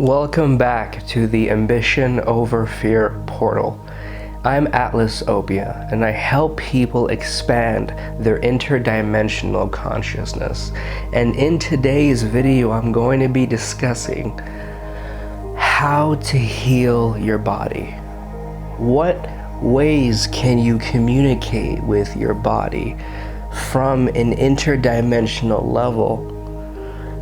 Welcome back to the Ambition Over Fear portal. I'm Atlas Opia, and I help people expand their interdimensional consciousness. And in today's video, I'm going to be discussing how to heal your body. What ways can you communicate with your body from an interdimensional level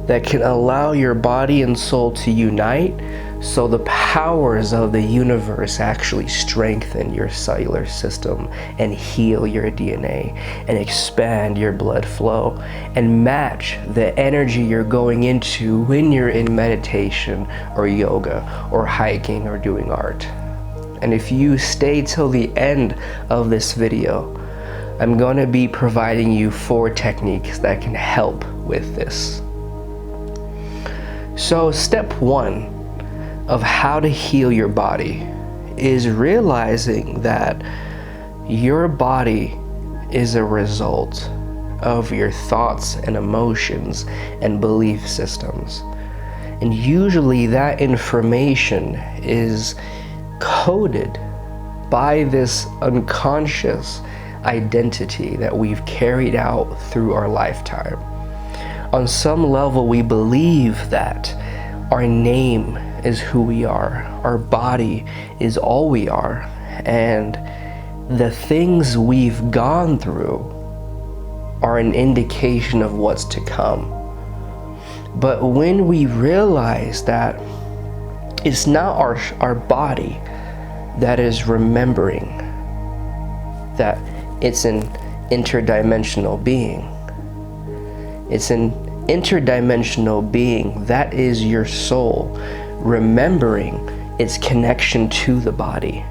that can allow your body and soul to unite so the powers of the universe actually strengthen your cellular system and heal your DNA and expand your blood flow and match the energy you're going into when you're in meditation or yoga or hiking or doing art. And if you stay till the end of this video, I'm going to be providing you 4 techniques that can help with this. So step 1 of how to heal your body is realizing that your body is a result of your thoughts and emotions and belief systems. And usually that information is coded by this unconscious identity that we've carried out through our lifetime. On some level, we believe that our name is who we are, our body is all we are, and the things we've gone through are an indication of what's to come. But when we realize that it's not our body that is remembering, that it's an interdimensional being. It's an interdimensional being, that is your soul, remembering its connection to the body,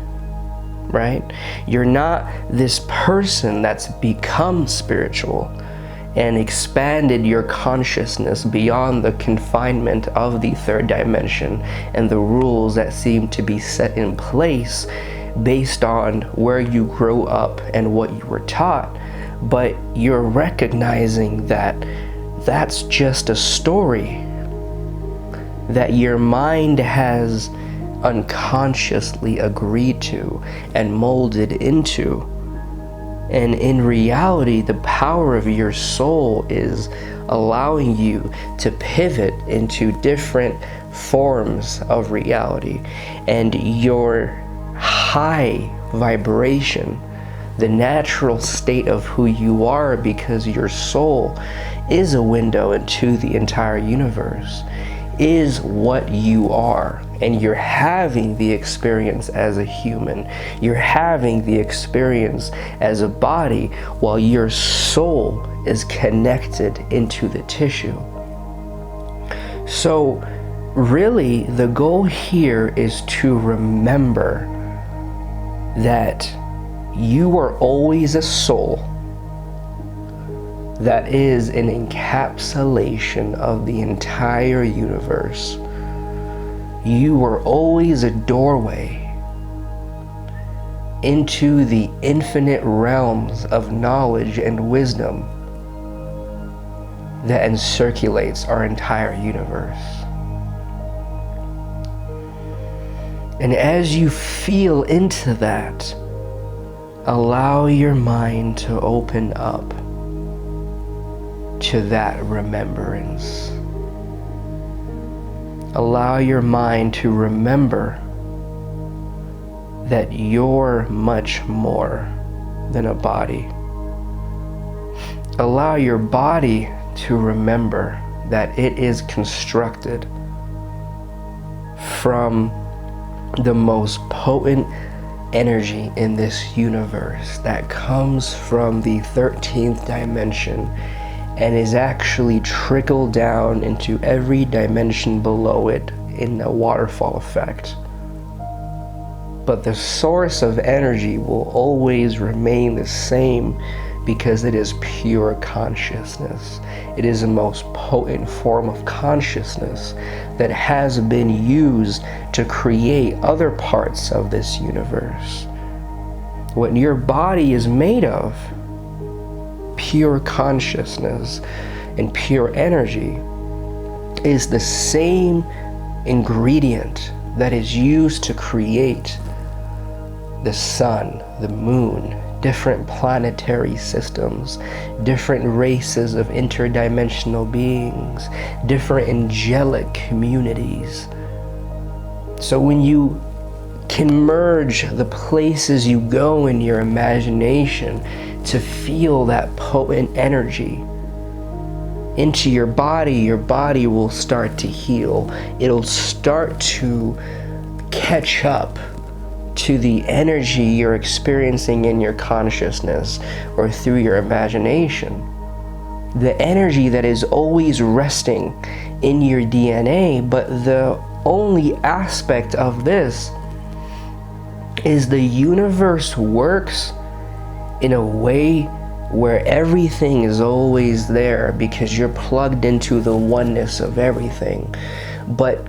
right? You're not this person that's become spiritual and expanded your consciousness beyond the confinement of the 3rd dimension and the rules that seem to be set in place based on where you grew up and what you were taught. But you're recognizing that that's just a story that your mind has unconsciously agreed to and molded into. And in reality, the power of your soul is allowing you to pivot into different forms of reality. And your high vibration, the natural state of who you are, because your soul is a window into the entire universe, is what you are. And you're having the experience as a human. You're having the experience as a body while your soul is connected into the tissue. So really, the goal here is to remember that you are always a soul that is an encapsulation of the entire universe. You are always a doorway into the infinite realms of knowledge and wisdom that encirculates our entire universe. And as you feel into that, allow your mind to open up to that remembrance. Allow your mind to remember that you're much more than a body. Allow your body to remember that it is constructed from the most potent energy in this universe that comes from the 13th dimension and is actually trickled down into every dimension below it in a waterfall effect. But the source of energy will always remain the same because it is pure consciousness. It is the most potent form of consciousness that has been used to create other parts of this universe. What your body is made of, pure consciousness and pure energy, is the same ingredient that is used to create the sun, the moon, different planetary systems, different races of interdimensional beings, different angelic communities. So when you can merge the places you go in your imagination to feel that potent energy into your body will start to heal. It'll start to catch up to the energy you're experiencing in your consciousness or through your imagination. The energy that is always resting in your DNA, but the only aspect of this is the universe works in a way where everything is always there because you're plugged into the oneness of everything. But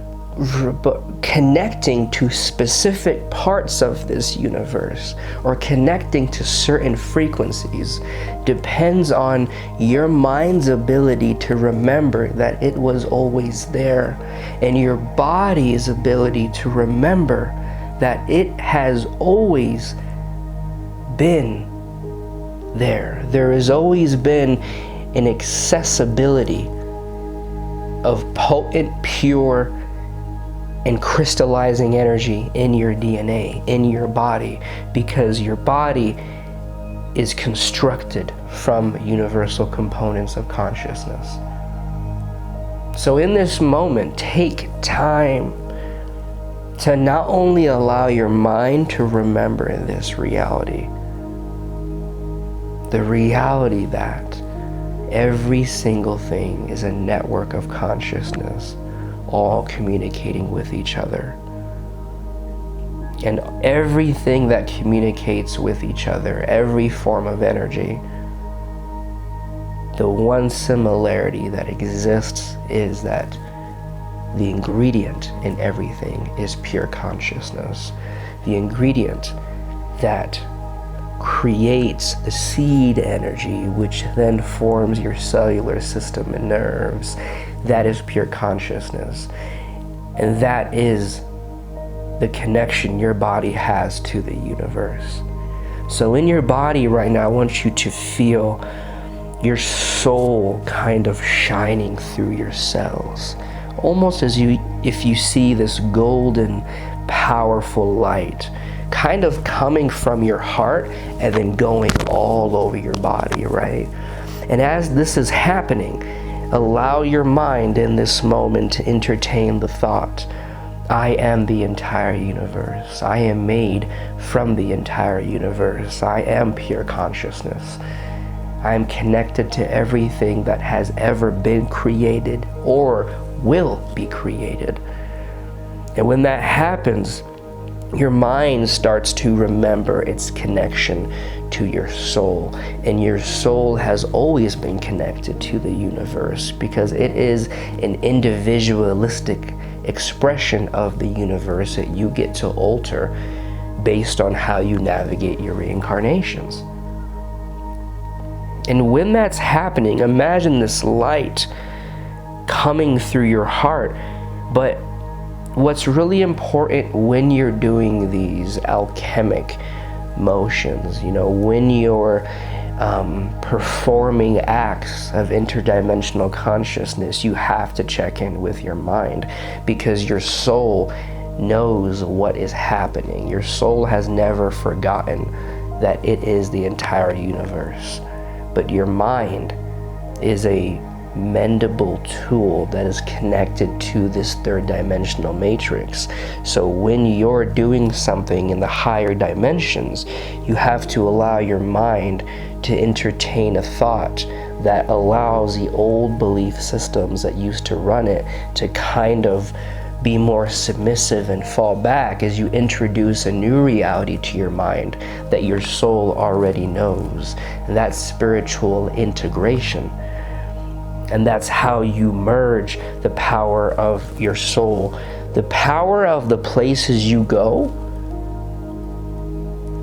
connecting to specific parts of this universe or connecting to certain frequencies depends on your mind's ability to remember that it was always there, and your body's ability to remember that it has always been there. There has always been an accessibility of potent, pure, and crystallizing energy in your DNA, in your body, because your body is constructed from universal components of consciousness. So in this moment, take time to not only allow your mind to remember this reality, the reality that every single thing is a network of consciousness, all communicating with each other. And everything that communicates with each other, every form of energy, the one similarity that exists is that the ingredient in everything is pure consciousness. The ingredient that creates the seed energy, which then forms your cellular system and nerves, that is pure consciousness. And that is the connection your body has to the universe. So in your body right now, I want you to feel your soul kind of shining through your cells, almost as if you see this golden, powerful light kind of coming from your heart and then going all over your body, right? And as this is happening, allow your mind in this moment to entertain the thought, I am the entire universe. I am made from the entire universe. I am pure consciousness. I am connected to everything that has ever been created or will be created. And when that happens, your mind starts to remember its connection to your soul. And your soul has always been connected to the universe because it is an individualistic expression of the universe that you get to alter based on how you navigate your reincarnations. And when that's happening, imagine this light coming through your heart. But what's really important when you're doing these alchemic motions, when you're performing acts of interdimensional consciousness, you have to check in with your mind because your soul knows what is happening. Your soul has never forgotten that it is the entire universe. But your mind is a mendable tool that is connected to this third dimensional matrix. So when you're doing something in the higher dimensions, you have to allow your mind to entertain a thought that allows the old belief systems that used to run it to kind of be more submissive and fall back as you introduce a new reality to your mind that your soul already knows. And that's spiritual integration. And that's how you merge the power of your soul, the power of the places you go,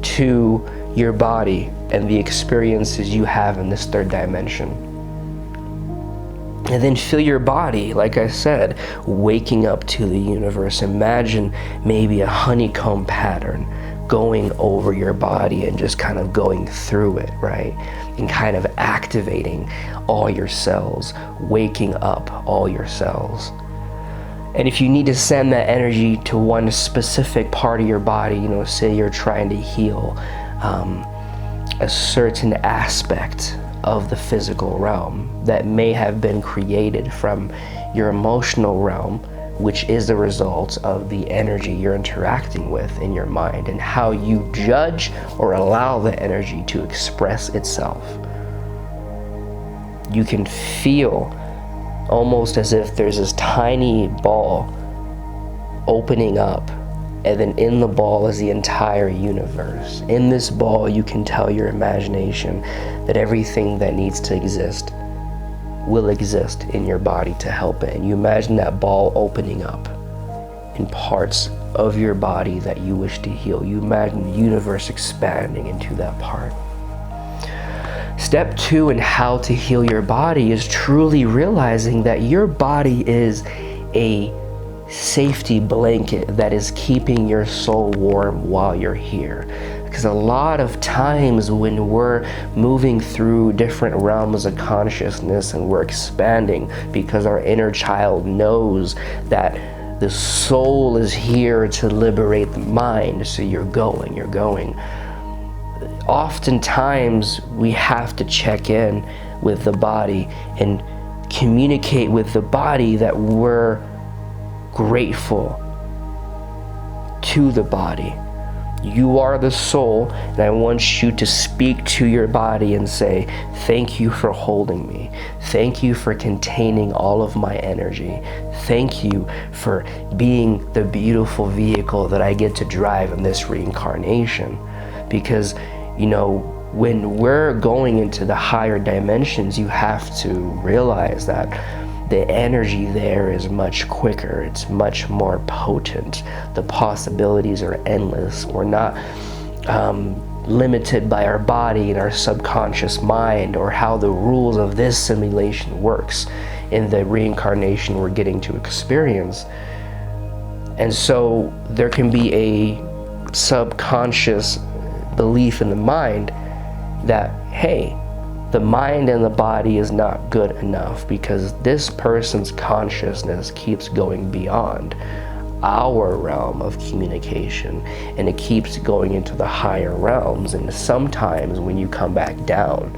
to your body and the experiences you have in this third dimension. And then feel your body, like I said, waking up to the universe. Imagine maybe a honeycomb pattern going over your body and just kind of going through it, right? And kind of activating all your cells, waking up all your cells. And if you need to send that energy to one specific part of your body, you know, say you're trying to heal a certain aspect of the physical realm that may have been created from your emotional realm, which is the result of the energy you're interacting with in your mind and how you judge or allow the energy to express itself. You can feel almost as if there's this tiny ball opening up, and then in the ball is the entire universe. In this ball, you can tell your imagination that everything that needs to exist will exist in your body to help it. And you imagine that ball opening up in parts of your body that you wish to heal. You imagine the universe expanding into that part. Step 2 in how to heal your body is truly realizing that your body is a safety blanket that is keeping your soul warm while you're here. Because a lot of times when we're moving through different realms of consciousness and we're expanding because our inner child knows that the soul is here to liberate the mind, so you're going. Oftentimes we have to check in with the body and communicate with the body that we're grateful to the body. You are the soul, and I want you to speak to your body and say, thank you for holding me. Thank you for containing all of my energy. Thank you for being the beautiful vehicle that I get to drive in this reincarnation. Because, you know, when we're going into the higher dimensions, you have to realize that the energy there is much quicker, it's much more potent. The possibilities are endless. We're not limited by our body and our subconscious mind or how the rules of this simulation works in the reincarnation we're getting to experience. And so there can be a subconscious belief in the mind that, hey, the mind and the body is not good enough because this person's consciousness keeps going beyond our realm of communication and it keeps going into the higher realms. And sometimes when you come back down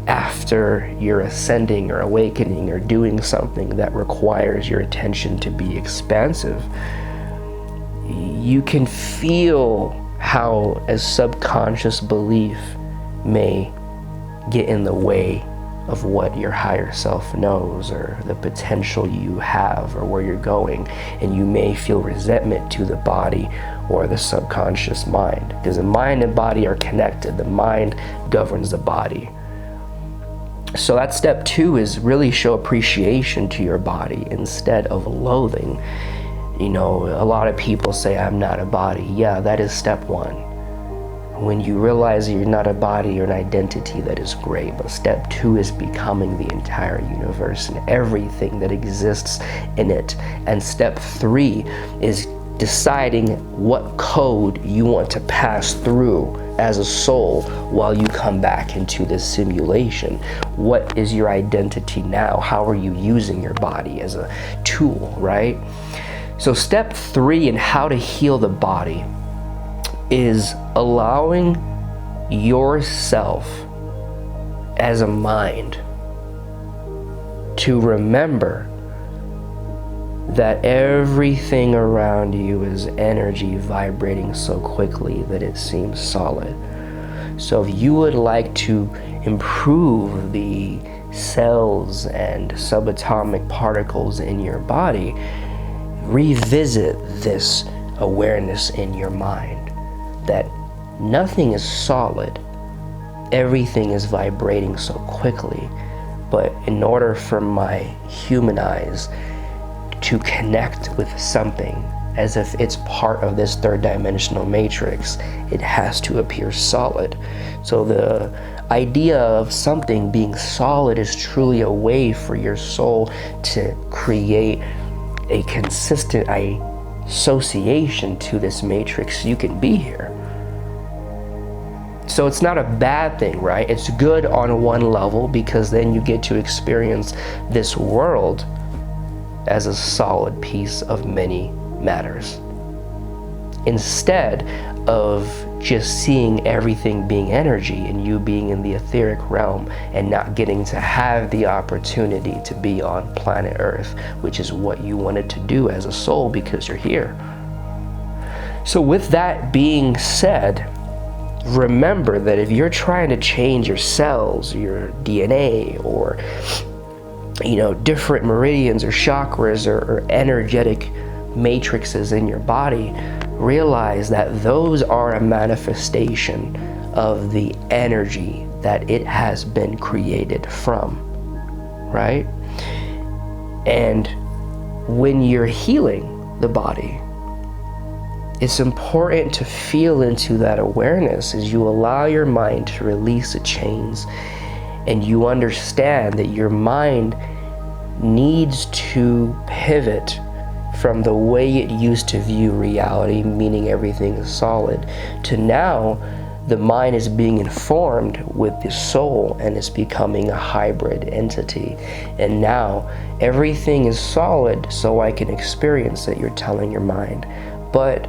after you're ascending or awakening or doing something that requires your attention to be expansive, you can feel how a subconscious belief may get in the way of what your higher self knows or the potential you have or where you're going, and you may feel resentment to the body or the subconscious mind, because the mind and body are connected. The mind governs the body. So that's step 2, is really show appreciation to your body instead of loathing. You know, a lot of people say, I'm not a body. Yeah, that is step 1. When you realize that you're not a body, you're an identity, that is great. But step 2 is becoming the entire universe and everything that exists in it. And step 3 is deciding what code you want to pass through as a soul while you come back into this simulation. What is your identity now? How are you using your body as a tool, right? So step 3 in how to heal the body is allowing yourself as a mind to remember that everything around you is energy vibrating so quickly that it seems solid. So if you would like to improve the cells and subatomic particles in your body, revisit this awareness in your mind that nothing is solid, everything is vibrating so quickly. But in order for my human eyes to connect with something as if it's part of this third dimensional matrix, it has to appear solid. So the idea of something being solid is truly a way for your soul to create a consistent association to this matrix. You can be here. So it's not a bad thing, right? It's good on one level, because then you get to experience this world as a solid piece of many matters, instead of just seeing everything being energy and you being in the etheric realm and not getting to have the opportunity to be on planet Earth, which is what you wanted to do as a soul because you're here. So with that being said, remember that if you're trying to change your cells, your DNA, or different meridians or chakras or energetic matrices in your body, realize that those are a manifestation of the energy that it has been created from, right? And when you're healing the body, it's important to feel into that awareness as you allow your mind to release the chains, and you understand that your mind needs to pivot from the way it used to view reality, meaning everything is solid, to now the mind is being informed with the soul and is becoming a hybrid entity. And now everything is solid so I can experience it, you're telling your mind. But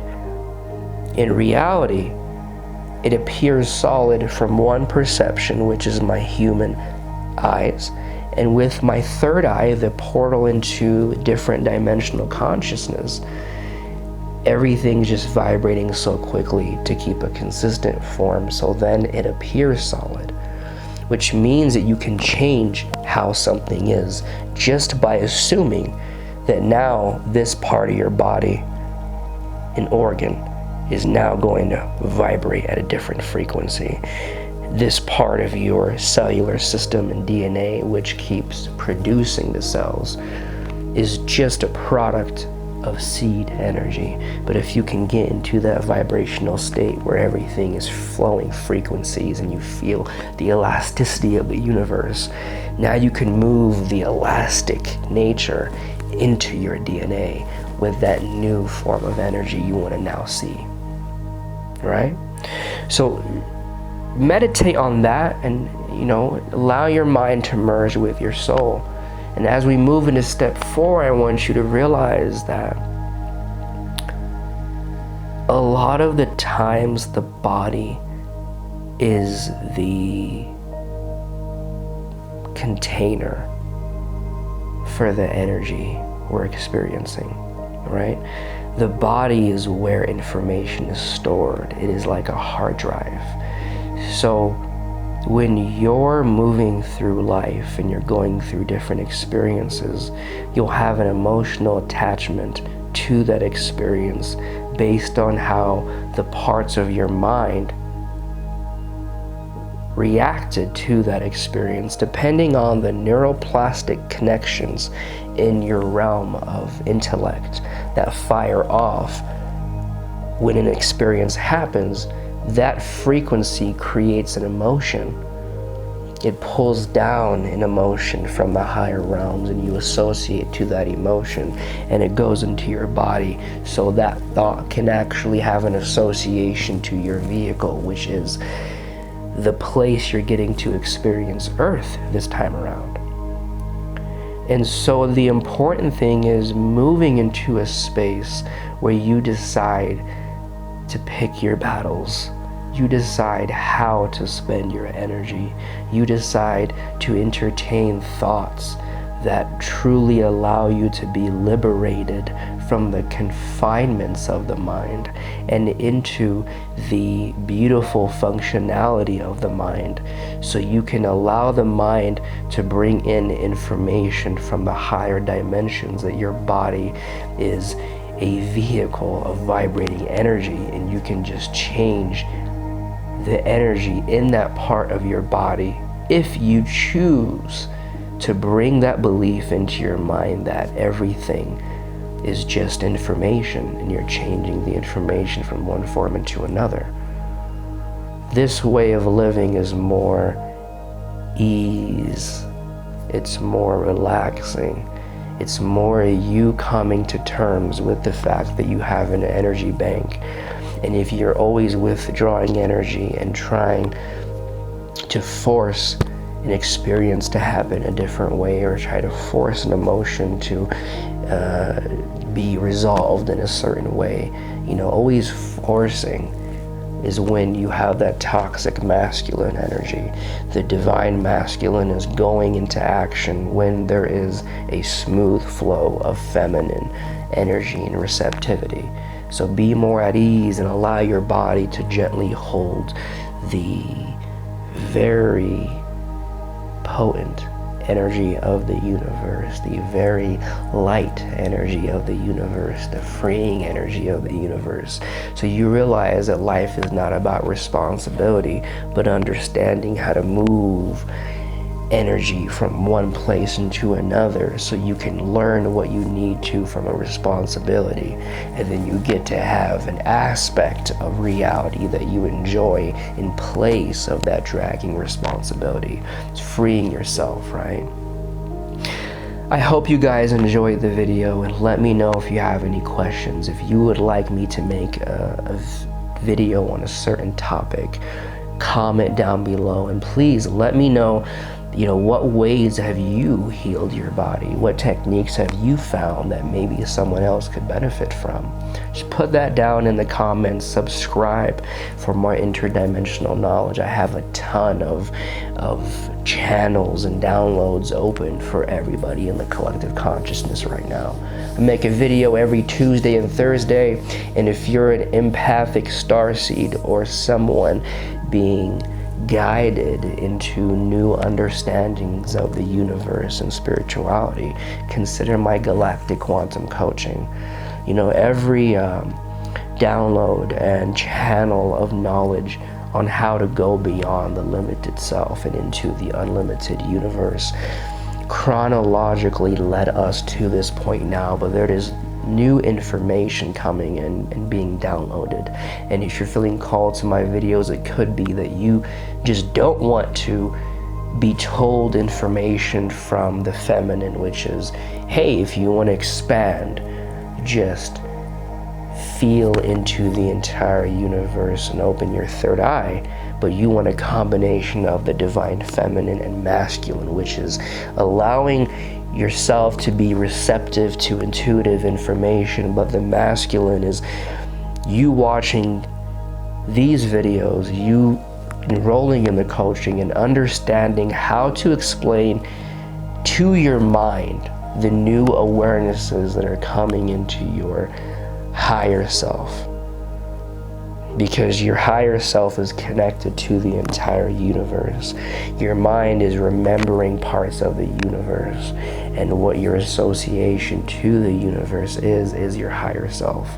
in reality, it appears solid from one perception, which is my human eyes. And with my third eye, the portal into different dimensional consciousness, everything's just vibrating so quickly to keep a consistent form, so then it appears solid, which means that you can change how something is just by assuming that now this part of your body, an organ, is now going to vibrate at a different frequency. This part of your cellular system and DNA, which keeps producing the cells, is just a product of seed energy. But if you can get into that vibrational state where everything is flowing frequencies and you feel the elasticity of the universe, now you can move the elastic nature into your DNA with that new form of energy you want to now see, right? So meditate on that and, allow your mind to merge with your soul. And as we move into step 4, I want you to realize that a lot of the times the body is the container for the energy we're experiencing, right? The body is where information is stored. It is like a hard drive. So when you're moving through life and you're going through different experiences, you'll have an emotional attachment to that experience based on how the parts of your mind reacted to that experience, depending on the neuroplastic connections in your realm of intellect that fire off when an experience happens. That frequency creates an emotion. It pulls down an emotion from the higher realms and you associate to that emotion, and it goes into your body, so that thought can actually have an association to your vehicle, which is the place you're getting to experience Earth this time around. And so the important thing is moving into a space where you decide to pick your battles. You decide how to spend your energy. You decide to entertain thoughts that truly allow you to be liberated from the confinements of the mind and into the beautiful functionality of the mind, so you can allow the mind to bring in information from the higher dimensions, that your body is a vehicle of vibrating energy, and you can just change the energy in that part of your body if you choose to bring that belief into your mind that everything is just information and you're changing the information from one form into another. This way of living is more ease. It's more relaxing. It's more you coming to terms with the fact that you have an energy bank. And if you're always withdrawing energy and trying to force an experience to happen a different way, or try to force an emotion to be resolved in a certain way, always forcing is when you have that toxic masculine energy. The divine masculine is going into action when there is a smooth flow of feminine energy and receptivity. So be more at ease and allow your body to gently hold the very potent energy of the universe, the very light energy of the universe, the freeing energy of the universe. So you realize that life is not about responsibility, but understanding how to move energy from one place into another, so you can learn what you need to from a responsibility, and then you get to have an aspect of reality that you enjoy in place of that dragging responsibility. It's freeing yourself, right? I hope you guys enjoyed the video, and let me know if you have any questions. If you would like me to make a video on a certain topic, comment down below, and please let me know what ways have you healed your body? What techniques have you found that maybe someone else could benefit from? Just put that down in the comments. Subscribe for more interdimensional knowledge. I have a ton of channels and downloads open for everybody in the collective consciousness right now. I make a video every Tuesday and Thursday, and if you're an empathic starseed or someone being guided into new understandings of the universe and spirituality, consider my galactic quantum coaching. Every download and channel of knowledge on how to go beyond the limited self and into the unlimited universe chronologically led us to this point now, but there is new information coming in and being downloaded. And if you're feeling called to my videos, it could be that you just don't want to be told information from the feminine, which is, hey, if you want to expand, just feel into the entire universe and open your third eye. But you want a combination of the divine feminine and masculine, which is allowing yourself to be receptive to intuitive information, but the masculine is you watching these videos, you enrolling in the coaching and understanding how to explain to your mind the new awarenesses that are coming into your higher self. Because your higher self is connected to the entire universe. Your mind is remembering parts of the universe, and what your association to the universe is your higher self.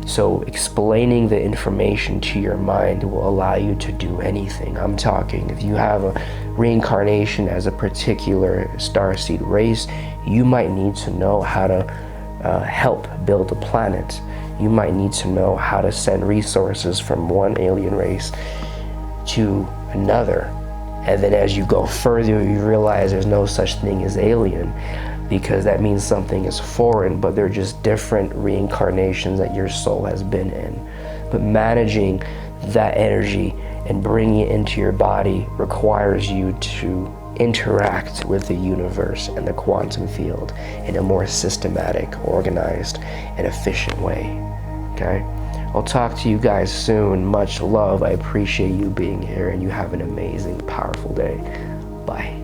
So explaining the information to your mind will allow you to do anything. I'm talking, if you have a reincarnation as a particular starseed race, you might need to know how to help build a planet. You might need to know how to send resources from one alien race to another. And then as you go further, you realize there's no such thing as alien, because that means something is foreign, but they're just different reincarnations that your soul has been in. But managing that energy and bringing it into your body requires you to interact with the universe and the quantum field in a more systematic, organized, and efficient way. Okay? I'll talk to you guys soon. Much love. I appreciate you being here, and you have an amazing, powerful day. Bye.